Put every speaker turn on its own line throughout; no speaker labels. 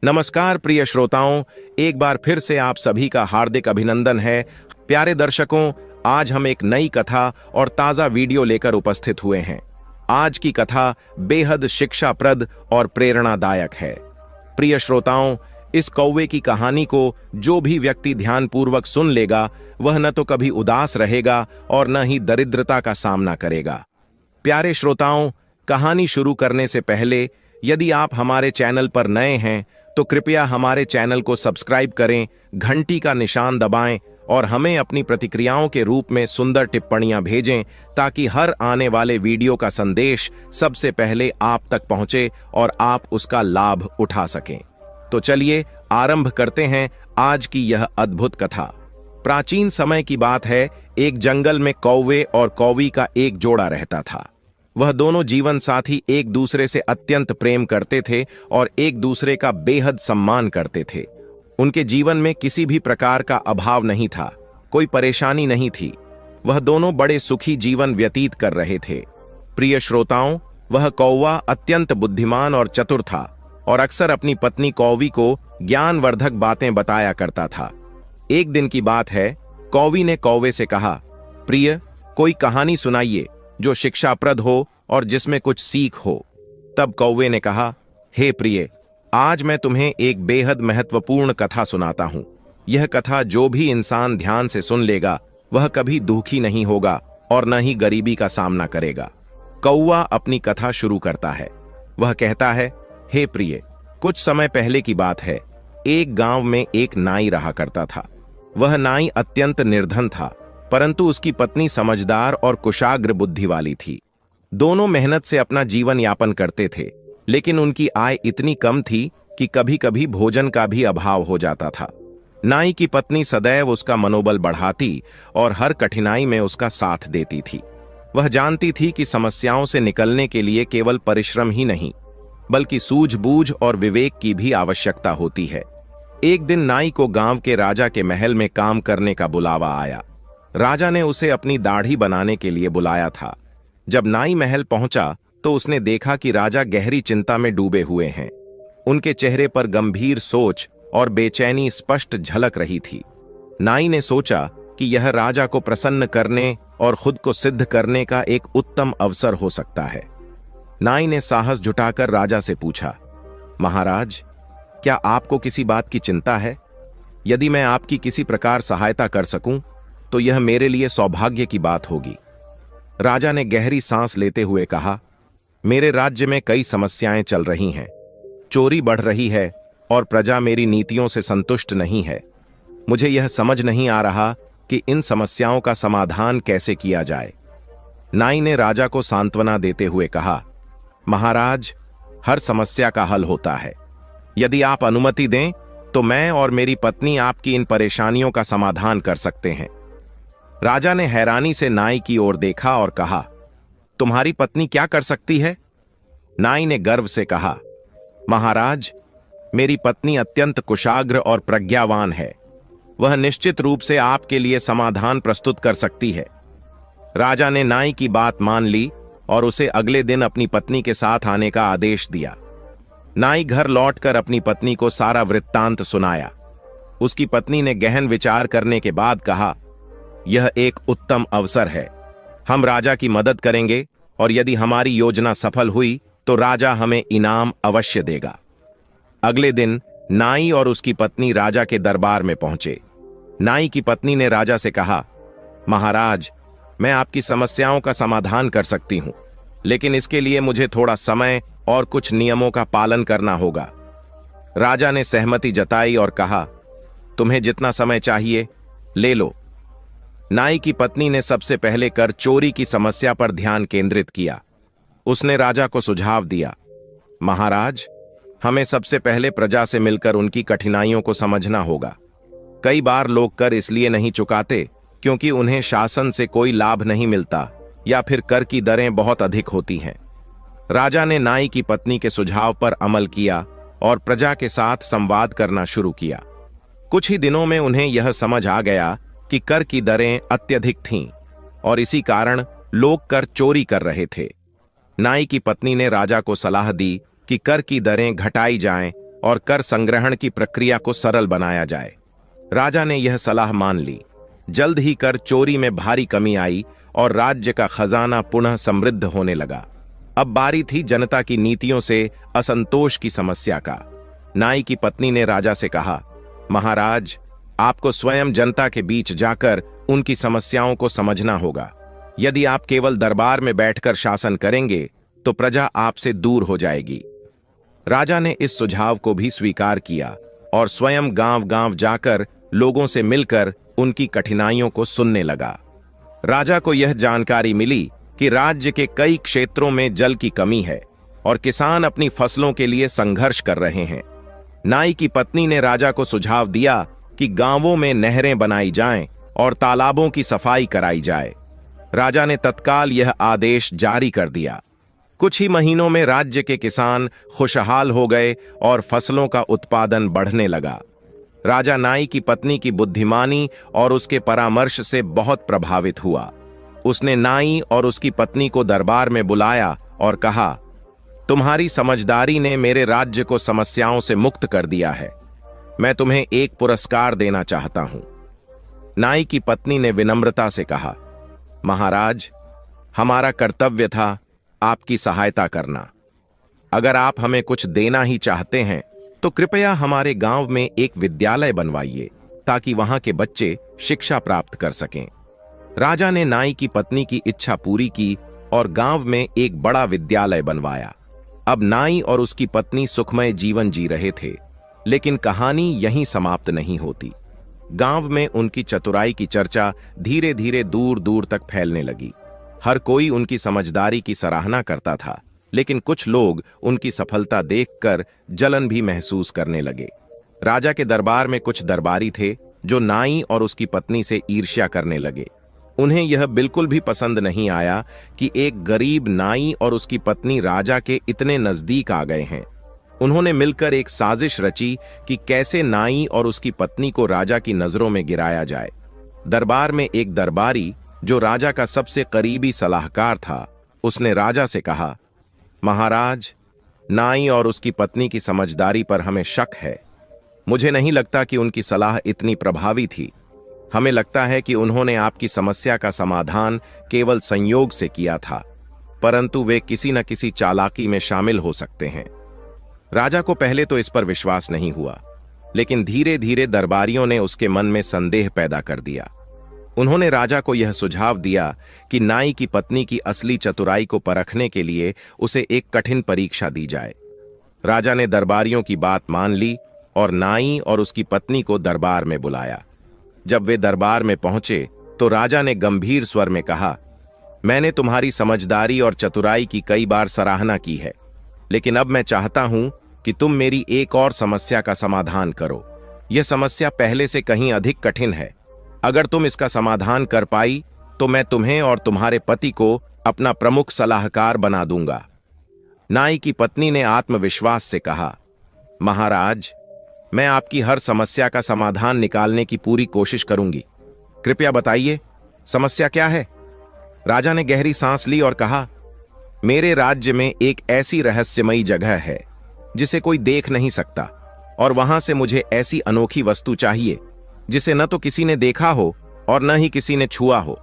नमस्कार प्रिय श्रोताओं, एक बार फिर से आप सभी का हार्दिक अभिनंदन है। प्यारे दर्शकों, आज हम एक नई कथा और ताजा वीडियो लेकर उपस्थित हुए हैं। आज की कथा बेहद शिक्षाप्रद और प्रेरणादायक है। प्रिय श्रोताओं, इस कौवे की कहानी को जो भी व्यक्ति ध्यानपूर्वक सुन लेगा, वह न तो कभी उदास रहेगा और न ही दरिद्रता का सामना करेगा। प्यारे श्रोताओं, कहानी शुरू करने से पहले यदि आप हमारे चैनल पर नए हैं तो कृपया हमारे चैनल को सब्सक्राइब करें, घंटी का निशान दबाएं और हमें अपनी प्रतिक्रियाओं के रूप में सुंदर टिप्पणियां भेजें, ताकि हर आने वाले वीडियो का संदेश सबसे पहले आप तक पहुंचे और आप उसका लाभ उठा सकें। तो चलिए आरंभ करते हैं आज की यह अद्भुत कथा। प्राचीन समय की बात है। एक जंगल में कौवे और कौवी का एक जोड़ा रहता था। वह दोनों जीवन साथी एक दूसरे से अत्यंत प्रेम करते थे और एक दूसरे का बेहद सम्मान करते थे। उनके जीवन में किसी भी प्रकार का अभाव नहीं था, कोई परेशानी नहीं थी। वह दोनों बड़े सुखी जीवन व्यतीत कर रहे थे। प्रिय श्रोताओं, वह कौवा अत्यंत बुद्धिमान और चतुर था और अक्सर अपनी पत्नी कौवी को ज्ञानवर्धक बातें बताया करता था। एक दिन की बात है, कौवी ने कौवे से कहा, प्रिय, कोई कहानी सुनाइए जो शिक्षाप्रद हो और जिसमें कुछ सीख हो। तब कौवे ने कहा, हे प्रिय, आज मैं तुम्हें एक बेहद महत्वपूर्ण कथा सुनाता हूं। यह कथा जो भी इंसान ध्यान से सुन लेगा, वह कभी दुखी नहीं होगा और न ही गरीबी का सामना करेगा। कौवा अपनी कथा शुरू करता है। वह कहता है, हे प्रिय, कुछ समय पहले की बात है। एक गांव में एक नाई रहा करता था। वह नाई अत्यंत निर्धन था, परंतु उसकी पत्नी समझदार और कुशाग्र बुद्धि वाली थी। दोनों मेहनत से अपना जीवन यापन करते थे, लेकिन उनकी आय इतनी कम थी कि कभी कभी भोजन का भी अभाव हो जाता था। नाई की पत्नी सदैव उसका मनोबल बढ़ाती और हर कठिनाई में उसका साथ देती थी। वह जानती थी कि समस्याओं से निकलने के लिए केवल परिश्रम ही नहीं, बल्कि सूझबूझ और विवेक की भी आवश्यकता होती है। एक दिन नाई को गांव के राजा के महल में काम करने का बुलावा आया। राजा ने उसे अपनी दाढ़ी बनाने के लिए बुलाया था। जब नाई महल पहुंचा तो उसने देखा कि राजा गहरी चिंता में डूबे हुए हैं। उनके चेहरे पर गंभीर सोच और बेचैनी स्पष्ट झलक रही थी। नाई ने सोचा कि यह राजा को प्रसन्न करने और खुद को सिद्ध करने का एक उत्तम अवसर हो सकता है। नाई ने साहस जुटाकर राजा से पूछा, महाराज, क्या आपको किसी बात की चिंता है? यदि मैं आपकी किसी प्रकार सहायता कर सकूं तो यह मेरे लिए सौभाग्य की बात होगी। राजा ने गहरी सांस लेते हुए कहा, मेरे राज्य में कई समस्याएं चल रही हैं। चोरी बढ़ रही है और प्रजा मेरी नीतियों से संतुष्ट नहीं है। मुझे यह समझ नहीं आ रहा कि इन समस्याओं का समाधान कैसे किया जाए। नाई ने राजा को सांत्वना देते हुए कहा, महाराज, हर समस्या का हल होता है। यदि आप अनुमति दें तो मैं और मेरी पत्नी आपकी इन परेशानियों का समाधान कर सकते हैं। राजा ने हैरानी से नाई की ओर देखा और कहा, तुम्हारी पत्नी क्या कर सकती है? नाई ने गर्व से कहा, महाराज, मेरी पत्नी अत्यंत कुशाग्र और प्रज्ञावान है। वह निश्चित रूप से आपके लिए समाधान प्रस्तुत कर सकती है। राजा ने नाई की बात मान ली और उसे अगले दिन अपनी पत्नी के साथ आने का आदेश दिया। नाई घर लौटकर अपनी पत्नी को सारा वृत्तांत सुनाया। उसकी पत्नी ने गहन विचार करने के बाद कहा, यह एक उत्तम अवसर है। हम राजा की मदद करेंगे और यदि हमारी योजना सफल हुई तो राजा हमें इनाम अवश्य देगा। अगले दिन नाई और उसकी पत्नी राजा के दरबार में पहुंचे। नाई की पत्नी ने राजा से कहा, महाराज, मैं आपकी समस्याओं का समाधान कर सकती हूं, लेकिन इसके लिए मुझे थोड़ा समय और कुछ नियमों का पालन करना होगा। राजा ने सहमति जताई और कहा, तुम्हें जितना समय चाहिए ले लो। नाई की पत्नी ने सबसे पहले कर चोरी की समस्या पर ध्यान केंद्रित किया। उसने राजा को सुझाव दिया, महाराज, हमें सबसे पहले प्रजा से मिलकर उनकी कठिनाइयों को समझना होगा। कई बार लोग कर इसलिए नहीं चुकाते क्योंकि उन्हें शासन से कोई लाभ नहीं मिलता या फिर कर की दरें बहुत अधिक होती हैं। राजा ने नाई की पत्नी के सुझाव पर अमल किया और प्रजा के साथ संवाद करना शुरू किया। कुछ ही दिनों में उन्हें यह समझ आ गया कि कर की दरें अत्यधिक थीं और इसी कारण लोग कर चोरी कर रहे थे। नाई की पत्नी ने राजा को सलाह दी कि कर की दरें घटाई जाएं और कर संग्रहण की प्रक्रिया को सरल बनाया जाए। राजा ने यह सलाह मान ली। जल्द ही कर चोरी में भारी कमी आई और राज्य का खजाना पुनः समृद्ध होने लगा। अब बारी थी जनता की नीतियों से असंतोष की समस्या का। नाई की पत्नी ने राजा से कहा, महाराज, आपको स्वयं जनता के बीच जाकर उनकी समस्याओं को समझना होगा। यदि आप केवल दरबार में बैठकर शासन करेंगे तो प्रजा आपसे दूर हो जाएगी। राजा ने इस सुझाव को भी स्वीकार किया और स्वयं गांव-गांव जाकर लोगों से मिलकर उनकी कठिनाइयों को सुनने लगा। राजा को यह जानकारी मिली कि राज्य के कई क्षेत्रों में जल की कमी है और किसान अपनी फसलों के लिए संघर्ष कर रहे हैं। नाई की पत्नी ने राजा को सुझाव दिया कि गांवों में नहरें बनाई जाएं और तालाबों की सफाई कराई जाए। राजा ने तत्काल यह आदेश जारी कर दिया। कुछ ही महीनों में राज्य के किसान खुशहाल हो गए और फसलों का उत्पादन बढ़ने लगा। राजा नाई की पत्नी की बुद्धिमानी और उसके परामर्श से बहुत प्रभावित हुआ। उसने नाई और उसकी पत्नी को दरबार में बुलाया और कहा, तुम्हारी समझदारी ने मेरे राज्य को समस्याओं से मुक्त कर दिया है। मैं तुम्हें एक पुरस्कार देना चाहता हूं। नाई की पत्नी ने विनम्रता से कहा, महाराज, हमारा कर्तव्य था आपकी सहायता करना। अगर आप हमें कुछ देना ही चाहते हैं तो कृपया हमारे गांव में एक विद्यालय बनवाइए ताकि वहां के बच्चे शिक्षा प्राप्त कर सकें। राजा ने नाई की पत्नी की इच्छा पूरी की और गांव में एक बड़ा विद्यालय बनवाया। अब नाई और उसकी पत्नी सुखमय जीवन जी रहे थे, लेकिन कहानी यहीं समाप्त नहीं होती। गांव में उनकी चतुराई की चर्चा धीरे धीरे दूर दूर तक फैलने लगी। हर कोई उनकी समझदारी की सराहना करता था, लेकिन कुछ लोग उनकी सफलता देखकर जलन भी महसूस करने लगे। राजा के दरबार में कुछ दरबारी थे जो नाई और उसकी पत्नी से ईर्ष्या करने लगे। उन्हें यह बिल्कुल भी पसंद नहीं आया कि एक गरीब नाई और उसकी पत्नी राजा के इतने नजदीक आ गए हैं। उन्होंने मिलकर एक साजिश रची कि कैसे नाई और उसकी पत्नी को राजा की नजरों में गिराया जाए। दरबार में एक दरबारी जो राजा का सबसे करीबी सलाहकार था, उसने राजा से कहा, महाराज, नाई और उसकी पत्नी की समझदारी पर हमें शक है। मुझे नहीं लगता कि उनकी सलाह इतनी प्रभावी थी। हमें लगता है कि उन्होंने आपकी समस्या का समाधान केवल संयोग से किया था, परंतु वे किसी न किसी चालाकी में शामिल हो सकते हैं। राजा को पहले तो इस पर विश्वास नहीं हुआ, लेकिन धीरे धीरे दरबारियों ने उसके मन में संदेह पैदा कर दिया। उन्होंने राजा को यह सुझाव दिया कि नाई की पत्नी की असली चतुराई को परखने के लिए उसे एक कठिन परीक्षा दी जाए। राजा ने दरबारियों की बात मान ली और नाई और उसकी पत्नी को दरबार में बुलाया। जब वे दरबार में पहुंचे तो राजा ने गंभीर स्वर में कहा, मैंने तुम्हारी समझदारी और चतुराई की कई बार सराहना की है, लेकिन अब मैं चाहता हूं कि तुम मेरी एक और समस्या का समाधान करो। यह समस्या पहले से कहीं अधिक कठिन है। अगर तुम इसका समाधान कर पाई तो मैं तुम्हें और तुम्हारे पति को अपना प्रमुख सलाहकार बना दूंगा। नाई की पत्नी ने आत्मविश्वास से कहा, महाराज, मैं आपकी हर समस्या का समाधान निकालने की पूरी कोशिश करूंगी। कृपया बताइए, समस्या क्या है? राजा ने गहरी सांस ली और कहा, मेरे राज्य में एक ऐसी रहस्यमयी जगह है जिसे कोई देख नहीं सकता, और वहां से मुझे ऐसी अनोखी वस्तु चाहिए जिसे न तो किसी ने देखा हो और न ही किसी ने छुआ हो।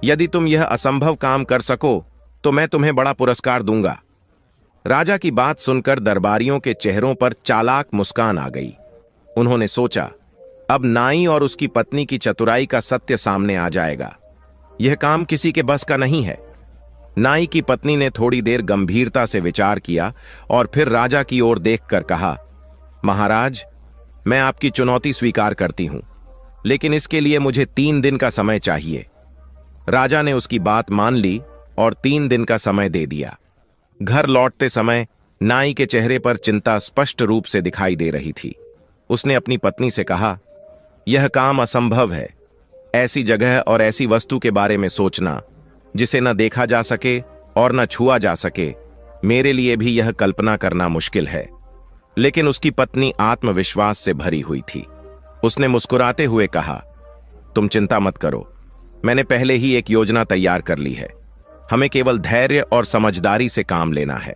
यदि तुम यह असंभव काम कर सको तो मैं तुम्हें बड़ा पुरस्कार दूंगा। राजा की बात सुनकर दरबारियों के चेहरों पर चालाक मुस्कान आ गई। उन्होंने सोचा, अब नाई और उसकी पत्नी की चतुराई का सत्य सामने आ जाएगा। यह काम किसी के बस का नहीं है। नाई की पत्नी ने थोड़ी देर गंभीरता से विचार किया और फिर राजा की ओर देखकर कहा, महाराज, मैं आपकी चुनौती स्वीकार करती हूं, लेकिन इसके लिए मुझे 3 दिन का समय चाहिए। राजा ने उसकी बात मान ली और 3 दिन का समय दे दिया। घर लौटते समय नाई के चेहरे पर चिंता स्पष्ट रूप से दिखाई दे रही थी। उसने अपनी पत्नी से कहा, यह काम असंभव है। ऐसी जगह और ऐसी वस्तु के बारे में सोचना जिसे न देखा जा सके और न छुआ जा सके, मेरे लिए भी यह कल्पना करना मुश्किल है। लेकिन उसकी पत्नी आत्मविश्वास से भरी हुई थी। उसने मुस्कुराते हुए कहा, तुम चिंता मत करो, मैंने पहले ही एक योजना तैयार कर ली है। हमें केवल धैर्य और समझदारी से काम लेना है।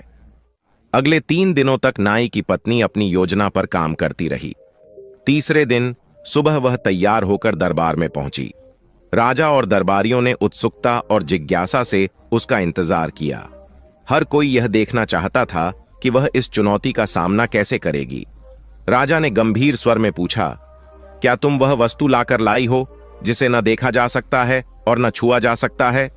अगले 3 दिनों तक नाई की पत्नी अपनी योजना पर काम करती रही। तीसरे दिन सुबह वह तैयार होकर दरबार में पहुंची। राजा और दरबारियों ने उत्सुकता और जिज्ञासा से उसका इंतजार किया। हर कोई यह देखना चाहता था कि वह इस चुनौती का सामना कैसे करेगी। राजा ने गंभीर स्वर में पूछा, क्या तुम वह वस्तु लाकर लाई हो जिसे न देखा जा सकता है और न छुआ जा सकता है?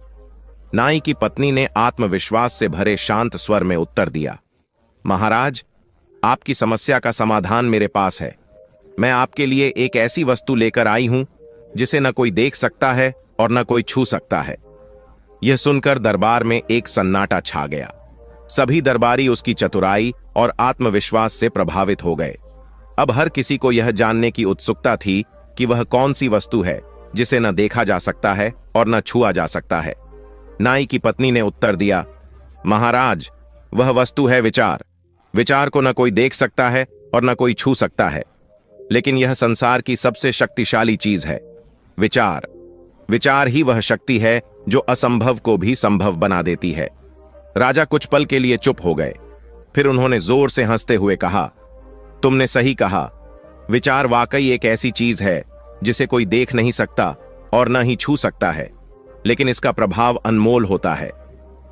नाई की पत्नी ने आत्मविश्वास से भरे शांत स्वर में उत्तर दिया, महाराज, आपकी समस्या का समाधान मेरे पास है। मैं आपके लिए एक ऐसी वस्तु लेकर आई हूं जिसे न कोई देख सकता है और न कोई छू सकता है। यह सुनकर दरबार में एक सन्नाटा छा गया। सभी दरबारी उसकी चतुराई और आत्मविश्वास से प्रभावित हो गए। अब हर किसी को यह जानने की उत्सुकता थी कि वह कौन सी वस्तु है जिसे न देखा जा सकता है और न छुआ जा सकता है। नाई की पत्नी ने उत्तर दिया, महाराज, वह वस्तु है विचार। विचार को न कोई देख सकता है और न कोई छू सकता है, लेकिन यह संसार की सबसे शक्तिशाली चीज है। विचार विचार ही वह शक्ति है जो असंभव को भी संभव बना देती है। राजा कुछ पल के लिए चुप हो गए। फिर उन्होंने जोर से हंसते हुए कहा, तुमने सही कहा। विचार वाकई एक ऐसी चीज है जिसे कोई देख नहीं सकता और न ही छू सकता है, लेकिन इसका प्रभाव अनमोल होता है।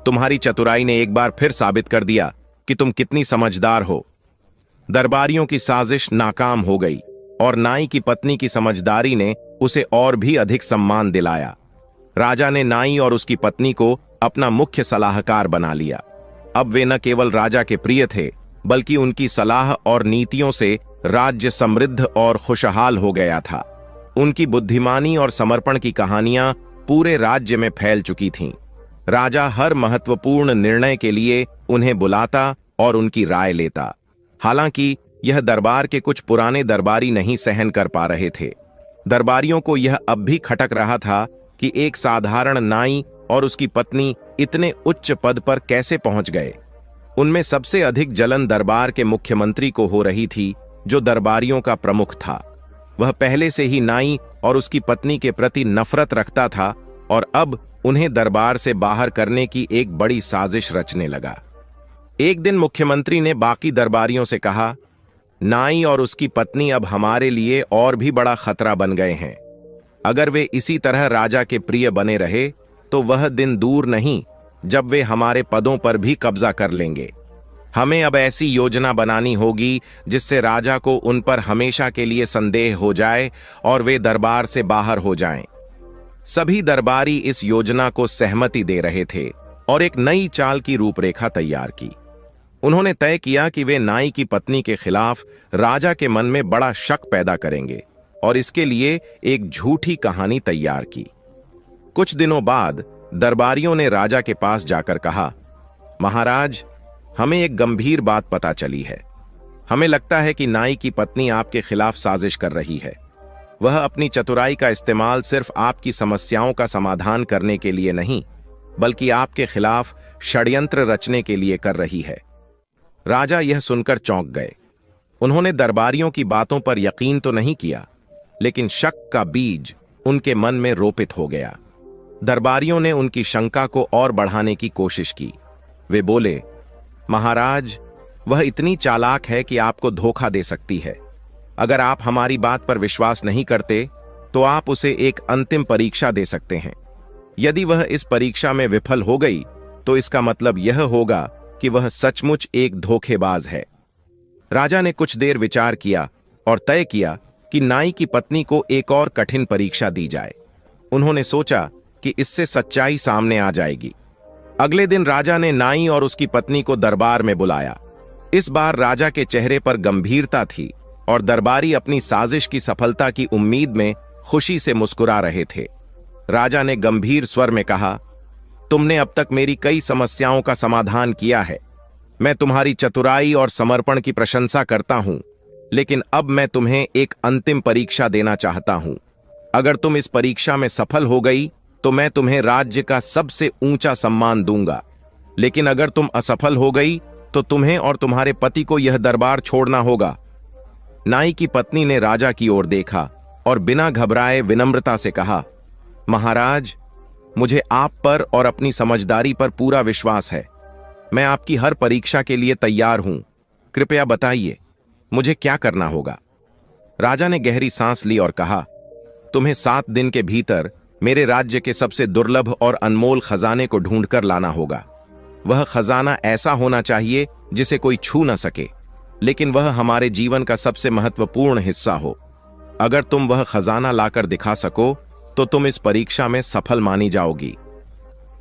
तुम्हारी चतुराई ने एक बार फिर साबित कर दिया कि तुम कितनी समझदार हो। दरबारियों की साजिश नाकाम हो गई और नाई की पत्नी की समझदारी ने उसे और भी अधिक सम्मान दिलाया। राजा ने नाई और उसकी पत्नी को अपना मुख्य सलाहकार बना लिया। अब वे न केवल राजा के प्रिय थे, बल्कि उनकी सलाह और नीतियों से राज्य समृद्ध और खुशहाल हो गया था। उनकी बुद्धिमानी और समर्पण की कहानियां पूरे राज्य में फैल चुकी थीं। राजा हर महत्वपूर्ण निर्णय के लिए उन्हें बुलाता और उनकी राय लेता। हालांकि यह दरबार के कुछ पुराने दरबारी नहीं सहन कर पा रहे थे। दरबारियों को यह अब भी खटक रहा था कि एक साधारण नाई और उसकी पत्नी इतने उच्च पद पर कैसे पहुंच गए। उनमें सबसे अधिक जलन दरबार के मुख्यमंत्री को हो रही थी, जो दरबारियों का प्रमुख था। वह पहले से ही नाई और उसकी पत्नी के प्रति नफरत रखता था और अब उन्हें दरबार से बाहर करने की एक बड़ी साजिश रचने लगा। एक दिन मुख्यमंत्री ने बाकी दरबारियों से कहा, नाई और उसकी पत्नी अब हमारे लिए और भी बड़ा खतरा बन गए हैं। अगर वे इसी तरह राजा के प्रिय बने रहे तो वह दिन दूर नहीं जब वे हमारे पदों पर भी कब्जा कर लेंगे। हमें अब ऐसी योजना बनानी होगी जिससे राजा को उन पर हमेशा के लिए संदेह हो जाए और वे दरबार से बाहर हो जाएं। सभी दरबारी इस योजना को सहमति दे रहे थे और एक नई चाल की रूपरेखा तैयार की। उन्होंने तय किया कि वे नाई की पत्नी के खिलाफ राजा के मन में बड़ा शक पैदा करेंगे और इसके लिए एक झूठी कहानी तैयार की। कुछ दिनों बाद दरबारियों ने राजा के पास जाकर कहा, महाराज, हमें एक गंभीर बात पता चली है। हमें लगता है कि नाई की पत्नी आपके खिलाफ साजिश कर रही है। वह अपनी चतुराई का इस्तेमाल सिर्फ आपकी समस्याओं का समाधान करने के लिए नहीं, बल्कि आपके खिलाफ षड्यंत्र रचने के लिए कर रही है। राजा यह सुनकर चौंक गए। उन्होंने दरबारियों की बातों पर यकीन तो नहीं किया, लेकिन शक का बीज उनके मन में रोपित हो गया। दरबारियों ने उनकी शंका को और बढ़ाने की कोशिश की। वे बोले, महाराज, वह इतनी चालाक है कि आपको धोखा दे सकती है। अगर आप हमारी बात पर विश्वास नहीं करते तो आप उसे एक अंतिम परीक्षा दे सकते हैं। यदि वह इस परीक्षा में विफल हो गई तो इसका मतलब यह होगा कि वह सचमुच एक धोखेबाज है। राजा ने कुछ देर विचार किया और तय किया कि नाई की पत्नी को एक और कठिन परीक्षा दी जाए। उन्होंने सोचा कि इससे सच्चाई सामने आ जाएगी। अगले दिन राजा ने नाई और उसकी पत्नी को दरबार में बुलाया। इस बार राजा के चेहरे पर गंभीरता थी और दरबारी अपनी साजिश की सफलता की उम्मीद में खुशी से मुस्कुरा रहे थे। राजा ने गंभीर स्वर में कहा, तुमने अब तक मेरी कई समस्याओं का समाधान किया है। मैं तुम्हारी चतुराई और समर्पण की प्रशंसा करता हूं, लेकिन अब मैं तुम्हें एक अंतिम परीक्षा देना चाहता हूं। अगर तुम इस परीक्षा में सफल हो गई तो मैं तुम्हें राज्य का सबसे ऊंचा सम्मान दूंगा, लेकिन अगर तुम असफल हो गई तो तुम्हें और तुम्हारे पति को यह दरबार छोड़ना होगा। नाई की पत्नी ने राजा की ओर देखा और बिना घबराए विनम्रता से कहा, महाराज, मुझे आप पर और अपनी समझदारी पर पूरा विश्वास है। मैं आपकी हर परीक्षा के लिए तैयार हूं। कृपया बताइए, मुझे क्या करना होगा? राजा ने गहरी सांस ली और कहा, तुम्हें 7 दिन के भीतर मेरे राज्य के सबसे दुर्लभ और अनमोल खजाने को ढूंढकर लाना होगा। वह खजाना ऐसा होना चाहिए जिसे कोई छू न सके, लेकिन वह हमारे जीवन का सबसे महत्वपूर्ण हिस्सा हो। अगर तुम वह खजाना लाकर दिखा सको तो तुम इस परीक्षा में सफल मानी जाओगी।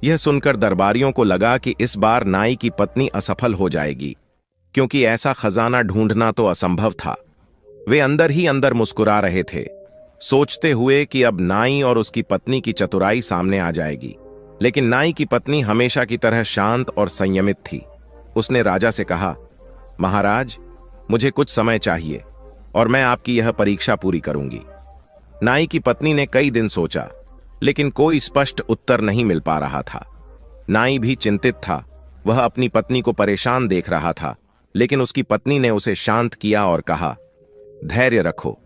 यह सुनकर दरबारियों को लगा कि इस बार नाई की पत्नी असफल हो जाएगी, क्योंकि ऐसा खजाना ढूंढना तो असंभव था। वे अंदर ही अंदर मुस्कुरा रहे थे, सोचते हुए कि अब नाई और उसकी पत्नी की चतुराई सामने आ जाएगी। लेकिन नाई की पत्नी हमेशा की तरह शांत और संयमित थी। उसने राजा से कहा, महाराज, मुझे कुछ समय चाहिए और मैं आपकी यह परीक्षा पूरी करूंगी। नाई की पत्नी ने कई दिन सोचा, लेकिन कोई स्पष्ट उत्तर नहीं मिल पा रहा था। नाई भी चिंतित था। वह अपनी पत्नी को परेशान देख रहा था, लेकिन उसकी पत्नी ने उसे शांत किया और कहा, धैर्य रखो,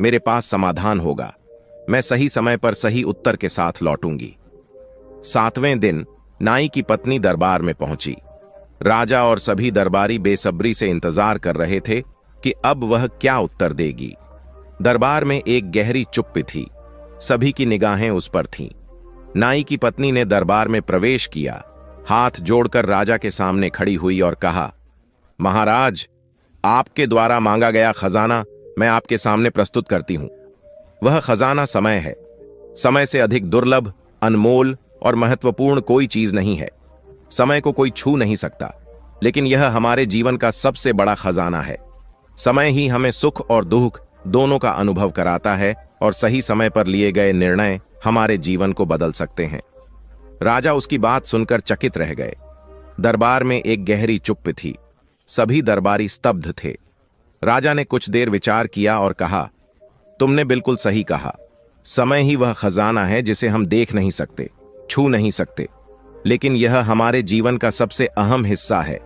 मेरे पास समाधान होगा। मैं सही समय पर सही उत्तर के साथ लौटूंगी। 7वें दिन नाई की पत्नी दरबार में पहुंची। राजा और सभी दरबारी बेसब्री से इंतजार कर रहे थे कि अब वह क्या उत्तर देगी। दरबार में एक गहरी चुप्पी थी। सभी की निगाहें उस पर थीं। नाई की पत्नी ने दरबार में प्रवेश किया, हाथ जोड़कर राजा के सामने खड़ी हुई और कहा, महाराज, आपके द्वारा मांगा गया खजाना मैं आपके सामने प्रस्तुत करती हूं। वह खजाना समय है। समय से अधिक दुर्लभ, अनमोल और महत्वपूर्ण कोई चीज नहीं है। समय को कोई छू नहीं सकता, लेकिन यह हमारे जीवन का सबसे बड़ा खजाना है। समय ही हमें सुख और दुख दोनों का अनुभव कराता है और सही समय पर लिए गए निर्णय हमारे जीवन को बदल सकते हैं। राजा उसकी बात सुनकर चकित रह गए। दरबार में एक गहरी चुप्पी थी। सभी दरबारी स्तब्ध थे। राजा ने कुछ देर विचार किया और कहा, तुमने बिल्कुल सही कहा। समय ही वह खजाना है जिसे हम देख नहीं सकते, छू नहीं सकते, लेकिन यह हमारे जीवन का सबसे अहम हिस्सा है।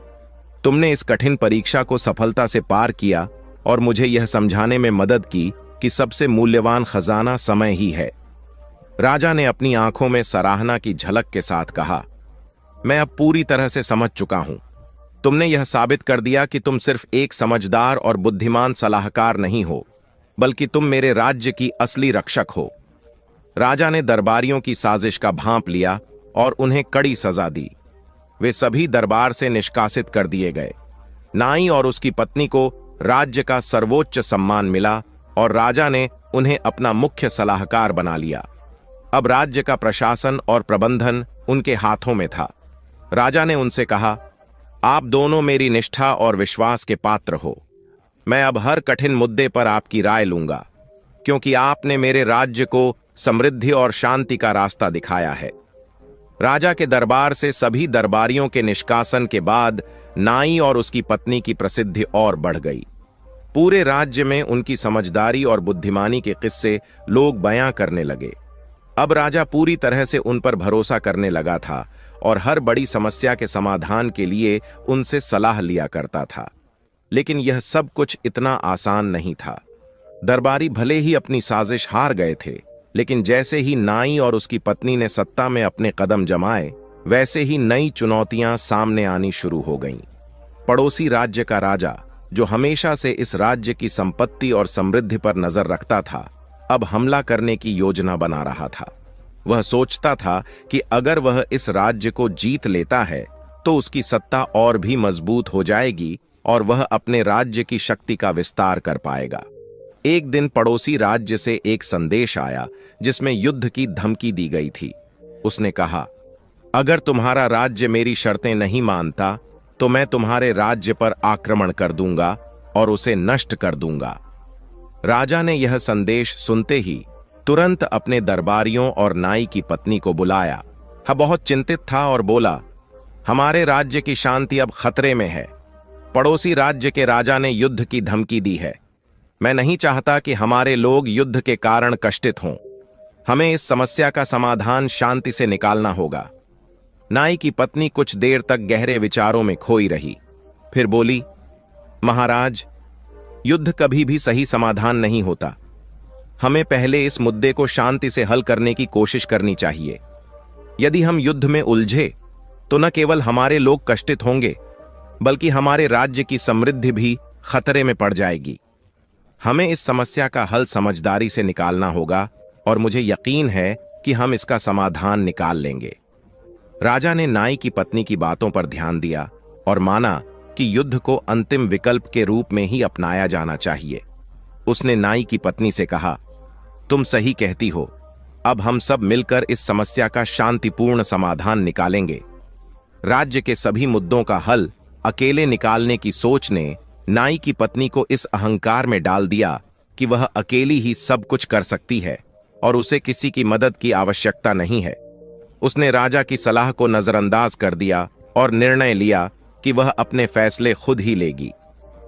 तुमने इस कठिन परीक्षा को सफलता से पार किया और मुझे यह समझाने में मदद की कि सबसे मूल्यवान खजाना समय ही है। राजा ने अपनी आंखों में सराहना की झलक के साथ कहा, मैं अब पूरी तरह से समझ चुका हूं। तुमने यह साबित कर दिया कि तुम सिर्फ एक समझदार और बुद्धिमान सलाहकार नहीं हो, बल्कि तुम मेरे राज्य की असली रक्षक हो। राजा ने दरबारियों की साजिश का भांप लिया और उन्हें कड़ी सजा दी। वे सभी दरबार से निष्कासित कर दिए गए। नाई और उसकी पत्नी को राज्य का सर्वोच्च सम्मान मिला और राजा ने उन्हें अपना मुख्य सलाहकार बना लिया। अब राज्य का प्रशासन और प्रबंधन उनके हाथों में था। राजा ने उनसे कहा, आप दोनों मेरी निष्ठा और विश्वास के पात्र हो। मैं अब हर कठिन मुद्दे पर आपकी राय लूंगा, क्योंकि आपने मेरे राज्य को समृद्धि और शांति का रास्ता दिखाया है। राजा के दरबार से सभी दरबारियों के निष्कासन के बाद नाई और उसकी पत्नी की प्रसिद्धि और बढ़ गई। पूरे राज्य में उनकी समझदारी और बुद्धिमानी के किस्से लोग बयां करने लगे। अब राजा पूरी तरह से उन पर भरोसा करने लगा था और हर बड़ी समस्या के समाधान के लिए उनसे सलाह लिया करता था। लेकिन यह सब कुछ इतना आसान नहीं था। दरबारी भले ही अपनी साजिश हार गए थे, लेकिन जैसे ही नाई और उसकी पत्नी ने सत्ता में अपने कदम जमाए, वैसे ही नई चुनौतियां सामने आनी शुरू हो गईं। पड़ोसी राज्य का राजा, जो हमेशा से इस राज्य की संपत्ति और समृद्धि पर नजर रखता था, अब हमला करने की योजना बना रहा था। वह सोचता था कि अगर वह इस राज्य को जीत लेता है तो उसकी सत्ता और भी मजबूत हो जाएगी और वह अपने राज्य की शक्ति का विस्तार कर पाएगा। एक दिन पड़ोसी राज्य से एक संदेश आया जिसमें युद्ध की धमकी दी गई थी। उसने कहा, अगर तुम्हारा राज्य मेरी शर्तें नहीं मानता तो मैं तुम्हारे राज्य पर आक्रमण कर दूंगा और उसे नष्ट कर दूंगा। राजा ने यह संदेश सुनते ही तुरंत अपने दरबारियों और नाई की पत्नी को बुलाया। वह बहुत चिंतित था और बोला, हमारे राज्य की शांति अब खतरे में है। पड़ोसी राज्य के राजा ने युद्ध की धमकी दी है। मैं नहीं चाहता कि हमारे लोग युद्ध के कारण कष्टित हों। हमें इस समस्या का समाधान शांति से निकालना होगा। नाई की पत्नी कुछ देर तक गहरे विचारों में खोई रही, फिर बोली, महाराज, युद्ध कभी भी सही समाधान नहीं होता। हमें पहले इस मुद्दे को शांति से हल करने की कोशिश करनी चाहिए। यदि हम युद्ध में उलझे तो न केवल हमारे लोग कष्टित होंगे, बल्कि हमारे राज्य की समृद्धि भी खतरे में पड़ जाएगी। हमें इस समस्या का हल समझदारी से निकालना होगा और मुझे यकीन है कि हम इसका समाधान निकाल लेंगे। राजा ने नाई की पत्नी की बातों पर ध्यान दिया और माना कि युद्ध को अंतिम विकल्प के रूप में ही अपनाया जाना चाहिए। उसने नाई की पत्नी से कहा, तुम सही कहती हो, अब हम सब मिलकर इस समस्या का शांतिपूर्ण समाधान निकालेंगे। राज्य के सभी मुद्दों का हल अकेले निकालने की सोच ने नाई की पत्नी को इस अहंकार में डाल दिया कि वह अकेली ही सब कुछ कर सकती है और उसे किसी की मदद की आवश्यकता नहीं है। उसने राजा की सलाह को नजरअंदाज कर दिया और निर्णय लिया कि वह अपने फैसले खुद ही लेगी।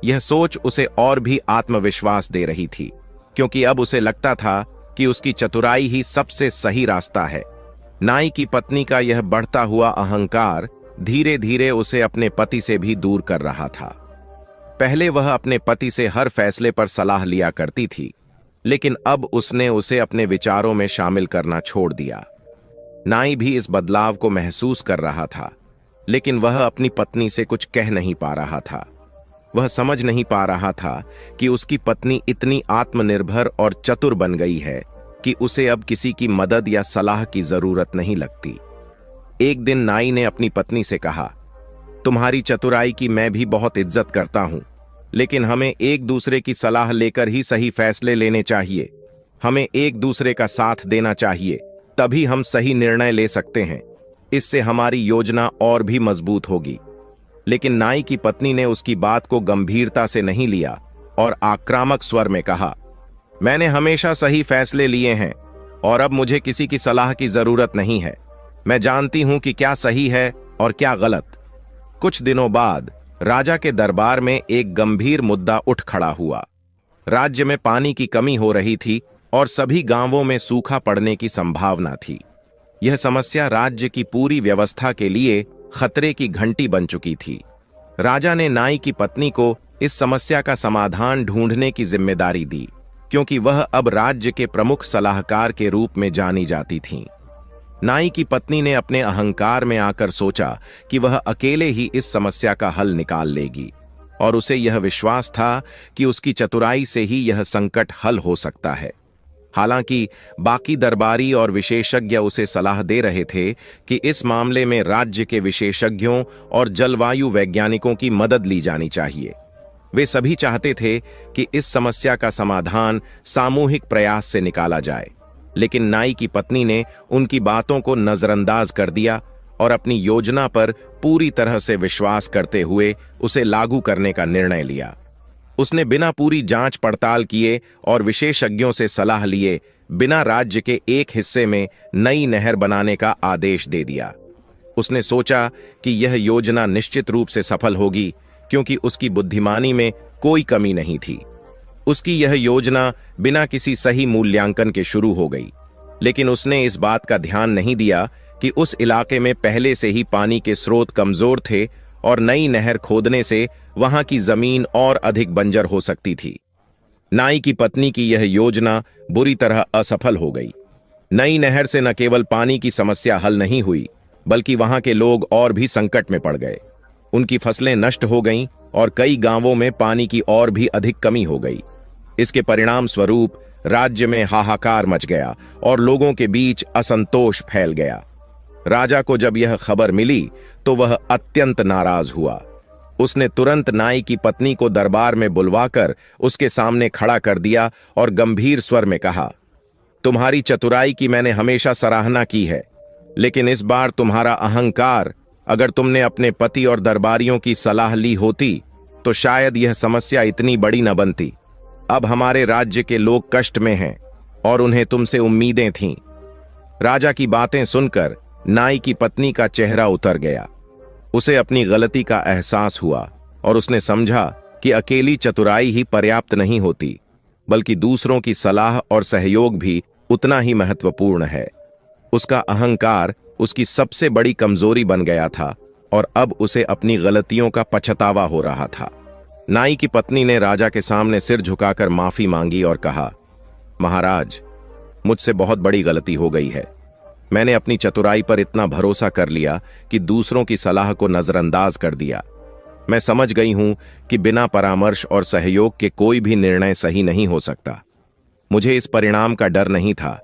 यह सोच उसे और भी आत्मविश्वास दे रही थी, क्योंकि अब उसे लगता था कि उसकी चतुराई ही सबसे सही रास्ता है। नाई की पत्नी का यह बढ़ता हुआ अहंकार धीरे धीरे उसे अपने पति से भी दूर कर रहा था। पहले वह अपने पति से हर फैसले पर सलाह लिया करती थी, लेकिन अब उसने उसे अपने विचारों में शामिल करना छोड़ दिया। नाई भी इस बदलाव को महसूस कर रहा था, लेकिन वह अपनी पत्नी से कुछ कह नहीं पा रहा था। वह समझ नहीं पा रहा था कि उसकी पत्नी इतनी आत्मनिर्भर और चतुर बन गई है कि उसे अब किसी की मदद या सलाह की जरूरत नहीं लगती। एक दिन नाई ने अपनी पत्नी से कहा, तुम्हारी चतुराई की मैं भी बहुत इज्जत करता हूं, लेकिन हमें एक दूसरे की सलाह लेकर ही सही फैसले लेने चाहिए। हमें एक दूसरे का साथ देना चाहिए, तभी हम सही निर्णय ले सकते हैं। इससे हमारी योजना और भी मजबूत होगी। लेकिन नाई की पत्नी ने उसकी बात को गंभीरता से नहीं लिया और आक्रामक स्वर में कहा, मैंने हमेशा सही फैसले लिए हैं और अब मुझे किसी की सलाह की जरूरत नहीं है। मैं जानती हूं कि क्या सही है और क्या गलत। कुछ दिनों बाद राजा के दरबार में एक गंभीर मुद्दा उठ खड़ा हुआ। राज्य में पानी की कमी हो रही थी और सभी गांवों में सूखा पड़ने की संभावना थी। यह समस्या राज्य की पूरी व्यवस्था के लिए खतरे की घंटी बन चुकी थी। राजा ने नाई की पत्नी को इस समस्या का समाधान ढूंढने की जिम्मेदारी दी, क्योंकि वह अब राज्य के प्रमुख सलाहकार के रूप में जानी जाती थीं। नाई की पत्नी ने अपने अहंकार में आकर सोचा कि वह अकेले ही इस समस्या का हल निकाल लेगी, और उसे यह विश्वास था कि उसकी चतुराई से ही यह संकट हल हो सकता है। हालांकि बाकी दरबारी और विशेषज्ञ उसे सलाह दे रहे थे कि इस मामले में राज्य के विशेषज्ञों और जलवायु वैज्ञानिकों की मदद ली जानी चाहिए। वे सभी चाहते थे कि इस समस्या का समाधान सामूहिक प्रयास से निकाला जाए, लेकिन नाई की पत्नी ने उनकी बातों को नजरअंदाज कर दिया और अपनी योजना पर पूरी तरह से विश्वास करते हुए उसे लागू करने का निर्णय लिया। उसने बिना पूरी जांच पड़ताल किए और विशेषज्ञों से सलाह लिए बिना राज्य के एक हिस्से में नई नहर बनाने का आदेश दे दिया। उसने सोचा कि यह योजना निश्चित रूप से सफल होगी, क्योंकि उसकी बुद्धिमानी में कोई कमी नहीं थी। उसकी यह योजना बिना किसी सही मूल्यांकन के शुरू हो गई, लेकिन उसने इस बात का ध्यान नहीं दिया कि उस इलाके में पहले से ही पानी के स्रोत कमजोर थे और नई नहर खोदने से वहां की जमीन और अधिक बंजर हो सकती थी। नाई की पत्नी की यह योजना बुरी तरह असफल हो गई। नई नहर से न केवल पानी की समस्या हल नहीं हुई, बल्कि वहां के लोग और भी संकट में पड़ गए। उनकी फसलें नष्ट हो गईं और कई गांवों में पानी की और भी अधिक कमी हो गई। इसके परिणाम स्वरूप राज्य में हाहाकार मच गया और लोगों के बीच असंतोष फैल गया। राजा को जब यह खबर मिली तो वह अत्यंत नाराज हुआ। उसने तुरंत नाई की पत्नी को दरबार में बुलवाकर उसके सामने खड़ा कर दिया और गंभीर स्वर में कहा, तुम्हारी चतुराई की मैंने हमेशा सराहना की है, लेकिन इस बार तुम्हारा अहंकार, अगर तुमने अपने पति और दरबारियों की सलाह ली होती तो शायद यह समस्या इतनी बड़ी न बनती। अब हमारे राज्य के लोग कष्ट में हैं और उन्हें तुमसे उम्मीदें थीं। राजा की बातें सुनकर नाई की पत्नी का चेहरा उतर गया। उसे अपनी गलती का एहसास हुआ और उसने समझा कि अकेली चतुराई ही पर्याप्त नहीं होती, बल्कि दूसरों की सलाह और सहयोग भी उतना ही महत्वपूर्ण है। उसका अहंकार उसकी सबसे बड़ी कमजोरी बन गया था और अब उसे अपनी गलतियों का पछतावा हो रहा था। नाई की पत्नी ने राजा के सामने सिर झुकाकर माफी मांगी और कहा, महाराज, मुझसे बहुत बड़ी गलती हो गई है। मैंने अपनी चतुराई पर इतना भरोसा कर लिया कि दूसरों की सलाह को नजरअंदाज कर दिया। मैं समझ गई हूं कि बिना परामर्श और सहयोग के कोई भी निर्णय सही नहीं हो सकता। मुझे इस परिणाम का डर नहीं था,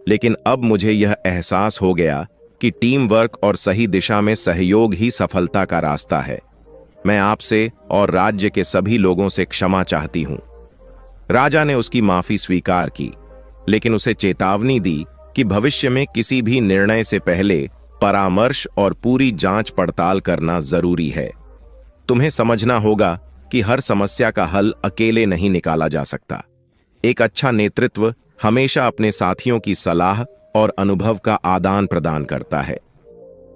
लेकिन अब मुझे यह एहसास हो गया कि टीम वर्क और सही दिशा में सहयोग ही सफलता का रास्ता है। मैं आपसे और राज्य के सभी लोगों से क्षमा चाहती हूं। राजा ने उसकी माफी स्वीकार की, लेकिन उसे चेतावनी दी कि भविष्य में किसी भी निर्णय से पहले परामर्श और पूरी जांच पड़ताल करना जरूरी है। तुम्हें समझना होगा कि हर समस्या का हल अकेले नहीं निकाला जा सकता। एक अच्छा नेतृत्व हमेशा अपने साथियों की सलाह और अनुभव का आदान प्रदान करता है।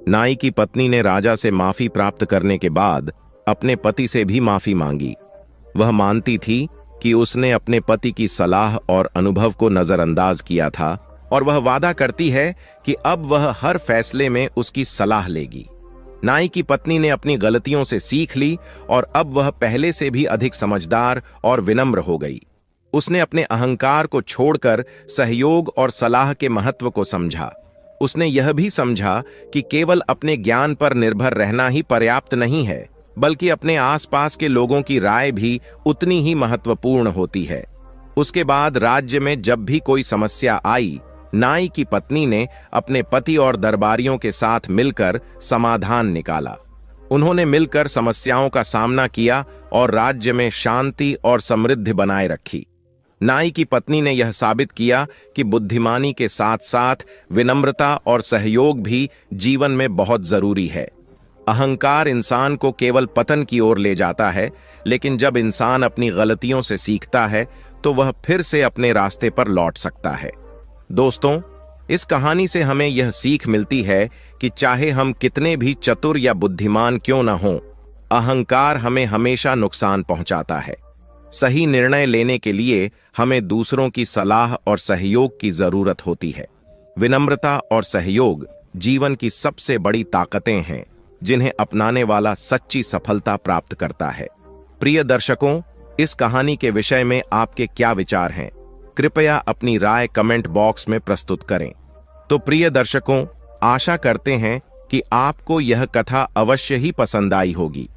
नाई की पत्नी ने राजा से माफी प्राप्त करने के बाद अपने पति से भी माफी मांगी। वह मानती थी कि उसने अपने पति की सलाह और अनुभव को नजरअंदाज किया था, और वह वादा करती है कि अब वह हर फैसले में उसकी सलाह लेगी। नाई की पत्नी ने अपनी गलतियों से सीख ली और अब वह पहले से भी अधिक समझदार और विनम्र हो गई। उसने अपने अहंकार को छोड़कर सहयोग और सलाह के महत्व को समझा। उसने यह भी समझा कि केवल अपने ज्ञान पर निर्भर रहना ही पर्याप्त नहीं है, बल्कि अपने आसपास के लोगों की राय भी उतनी ही महत्वपूर्ण होती है। उसके बाद राज्य में जब भी कोई समस्या आई, नाई की पत्नी ने अपने पति और दरबारियों के साथ मिलकर समाधान निकाला। उन्होंने मिलकर समस्याओं का सामना किया और राज्य में शांति और समृद्धि बनाए रखी। नाई की पत्नी ने यह साबित किया कि बुद्धिमानी के साथ साथ विनम्रता और सहयोग भी जीवन में बहुत जरूरी है। अहंकार इंसान को केवल पतन की ओर ले जाता है, लेकिन जब इंसान अपनी गलतियों से सीखता है तो वह फिर से अपने रास्ते पर लौट सकता है। दोस्तों, इस कहानी से हमें यह सीख मिलती है कि चाहे हम कितने भी चतुर या बुद्धिमान क्यों न हों, अहंकार हमें हमेशा नुकसान पहुंचाता है। सही निर्णय लेने के लिए हमें दूसरों की सलाह और सहयोग की जरूरत होती है। विनम्रता और सहयोग जीवन की सबसे बड़ी ताकतें हैं, जिन्हें अपनाने वाला सच्ची सफलता प्राप्त करता है। प्रिय दर्शकों, इस कहानी के विषय में आपके क्या विचार हैं? कृपया अपनी राय कमेंट बॉक्स में प्रस्तुत करें। तो प्रिय दर्शकों, आशा करते हैं कि आपको यह कथा अवश्य ही पसंद आई होगी।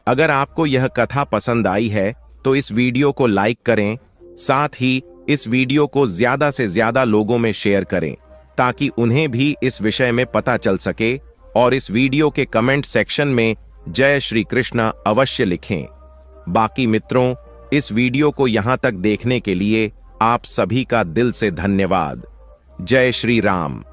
अगर आपको यह कथा पसंद आई है तो इस वीडियो को लाइक करें, साथ ही इस वीडियो को ज्यादा से ज्यादा लोगों में शेयर करें ताकि उन्हें भी इस विषय में पता चल सके, और इस वीडियो के कमेंट सेक्शन में जय श्री कृष्णा अवश्य लिखें। बाकी मित्रों, इस वीडियो को यहां तक देखने के लिए आप सभी का दिल से धन्यवाद। जय श्री राम।